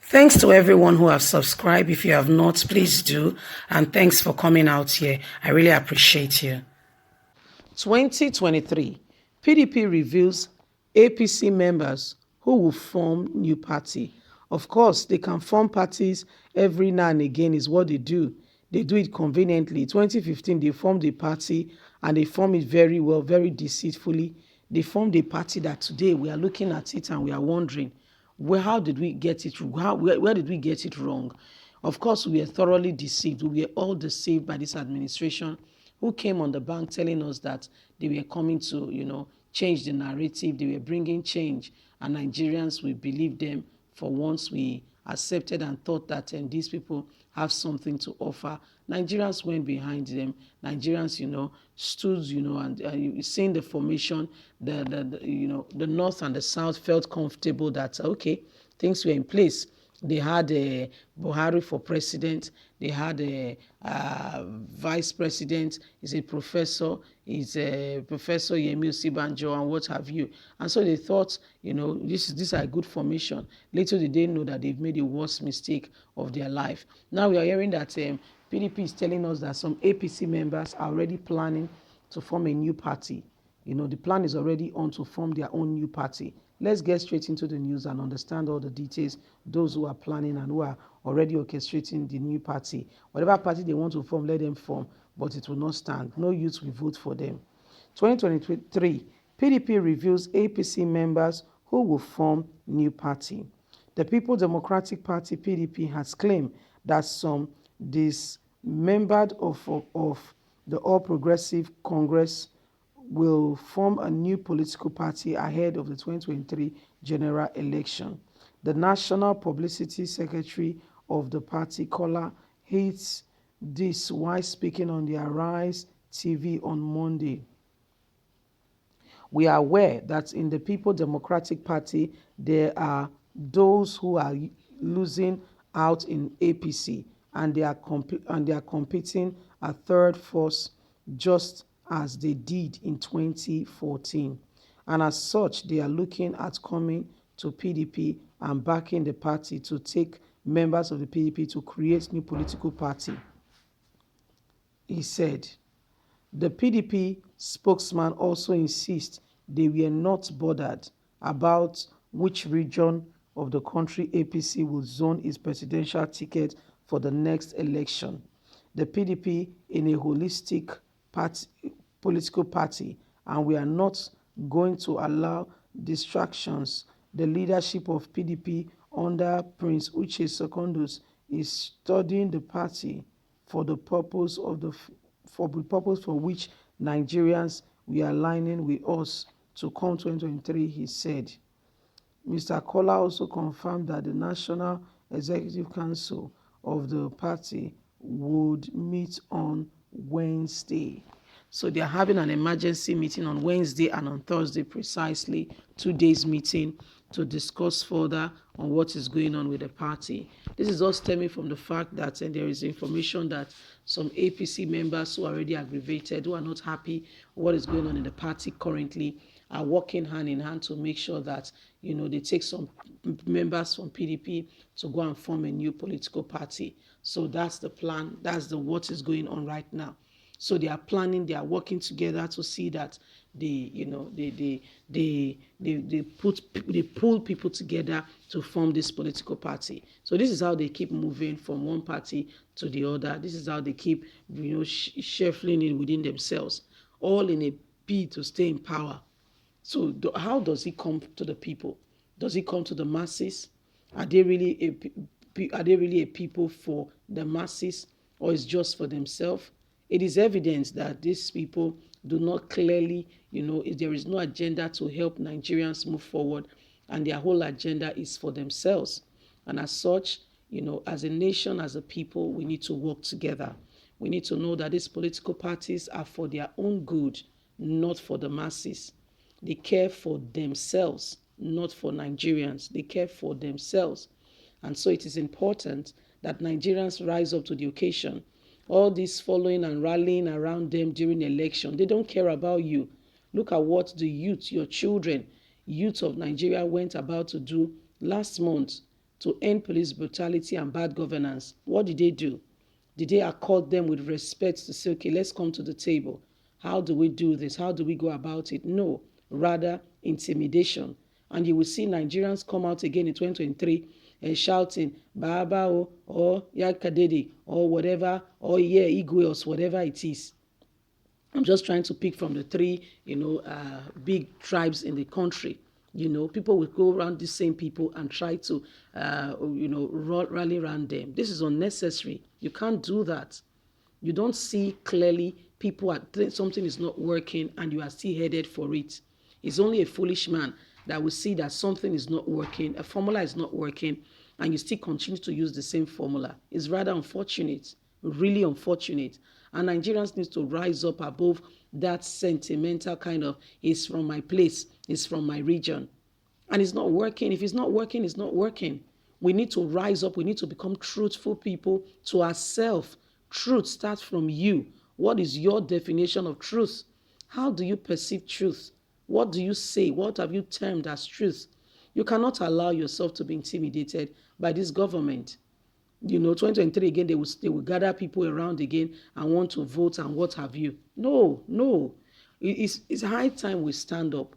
Thanks to everyone who have subscribed. If you have not, please do. And thanks for coming out here. I really appreciate you. 2023, PDP reveals APC members who will form new party. Of course, they can form parties every now and again is what they do. They do it conveniently. 2015, they formed a party and they formed it very well, very deceitfully. They formed a party that today we are looking at it and we are wondering, how did we get it? Where did we get it wrong? Of course, we were thoroughly deceived. We were all deceived by this administration who came on the bank telling us that they were coming to, change the narrative. They were bringing change, and Nigerians will believe them for once we accepted and thought that these people have something to offer. Nigerians went behind them. Nigerians, stood, and seeing the formation, the North and the South felt comfortable that, okay, things were in place. They had Buhari for president. They had a vice president. He's a professor. He's a Professor Yemi Osibanjo and what have you. And so they thought, this is a good formation. Little did they know that they've made the worst mistake of their life. Now we are hearing that PDP is telling us that some APC members are already planning to form a new party. The plan is already on to form their own new party. Let's get straight into the news and understand all the details, those who are planning and who are already orchestrating the new party. Whatever party they want to form, let them form, but it will not stand. No youth will vote for them. 2023, PDP reveals APC members who will form new party. The People Democratic Party, PDP, has claimed that some dismembered of the All Progressive Congress will form a new political party ahead of the 2023 general election. The National Publicity Secretary of the party, Kola, hates this while speaking on the Arise TV on Monday. We are aware that in the People Democratic Party, there are those who are losing out in APC, and they are competing a third force just as they did in 2014. And as such, they are looking at coming to PDP and backing the party to take members of the PDP to create new political party. He said. The PDP spokesman also insists they were not bothered about which region of the country APC will zone its presidential ticket for the next election. The PDP in a holistic political party, and we are not going to allow distractions. The leadership of PDP under Prince Uche Secondus is studying the party for the purpose for which Nigerians were aligning with us to come 2023, he said. Mr. Kola also confirmed that the National Executive Council of the party would meet on Wednesday. So they are having an emergency meeting on Wednesday and on Thursday, precisely 2 days meeting to discuss further on what is going on with the party. This is all stemming from the fact that there is information that some APC members who are already aggravated, who are not happy with what is going on in the party currently, are working hand in hand to make sure that they take some members from PDP to go and form a new political party. So that's the plan. That's what is going on right now. So they are planning. They are working together to see that they pull people together to form this political party. So this is how they keep moving from one party to the other. This is how they keep shuffling in within themselves, all in a bid to stay in power. So how does it come to the people? Does it come to the masses? Are they really a people for the masses, or is just for themselves? It is evident that these people do not clearly, there is no agenda to help Nigerians move forward, and their whole agenda is for themselves. And as such, as a nation, as a people, we need to work together. We need to know that these political parties are for their own good, not for the masses. They care for themselves, not for Nigerians. They care for themselves. And so it is important that Nigerians rise up to the occasion. All this following and rallying around them during election, they don't care about you. Look at what the youth, your children, youth of Nigeria went about to do last month. to end police brutality and bad governance. What did they do? Did they accord them with respect to say, okay, let's come to the table? How do we do this? How do we go about it? No, rather intimidation. And you will see Nigerians come out again in 2023 and shouting, Baba or Yakadede or whatever, or yeah, Igwe or whatever it is. I'm just trying to pick from the three, big tribes in the country. People will go around the same people and try to, rally around them. This is unnecessary. You can't do that. You don't see clearly people something is not working and you are still headed for it. It's only a foolish man that will see that something is not working, a formula is not working, and you still continue to use the same formula. It's rather unfortunate, really unfortunate. And Nigerians need to rise up above that sentimental kind of, it's from my place, it's from my region. And it's not working. If it's not working, it's not working. We need to rise up. We need to become truthful people to ourselves. Truth starts from you. What is your definition of truth? How do you perceive truth? What do you say? What have you termed as truth? You cannot allow yourself to be intimidated by this government. 2023 again, they will gather people around again and want to vote and what have you. No. It's high time we stand up.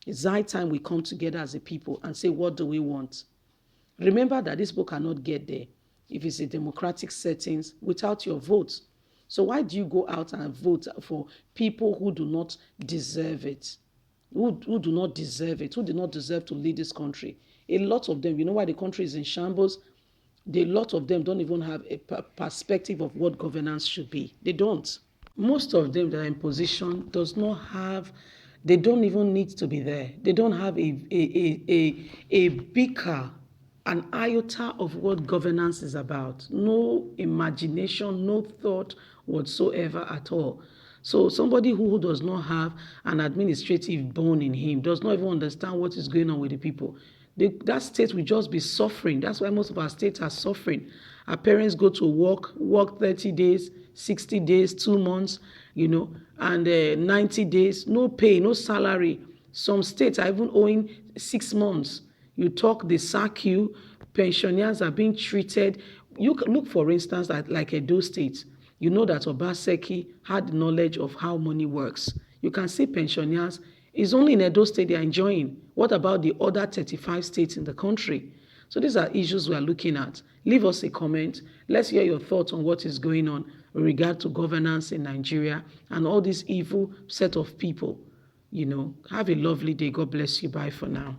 It's high time we come together as a people and say, what do we want? Remember that this book cannot get there if it's a democratic settings without your votes. So why do you go out and vote for people who do not deserve it? Who do not deserve it? Who do not deserve to lead this country? A lot of them, you know why the country is in shambles? A lot of them don't even have a perspective of what governance should be. They don't. Most of them that are in position they don't even need to be there. They don't have a beaker, an iota of what governance is about. No imagination, no thought whatsoever at all. So somebody who does not have an administrative bone in him, does not even understand what is going on with the people, that state will just be suffering. That's why most of our states are suffering. Our parents go to work 30 days, 60 days, 2 months, and 90 days, no pay, no salary. Some states are even owing 6 months. You talk, they sack you. Pensioners are being treated. You can look, for instance, at like Edo State. You know that Obaseki had knowledge of how money works. You can see pensioners. It's only in Edo State they are enjoying. What about the other 35 states in the country? So these are issues we are looking at. Leave us a comment. Let's hear your thoughts on what is going on with regard to governance in Nigeria and all this evil set of people. Have a lovely day. God bless you. Bye for now.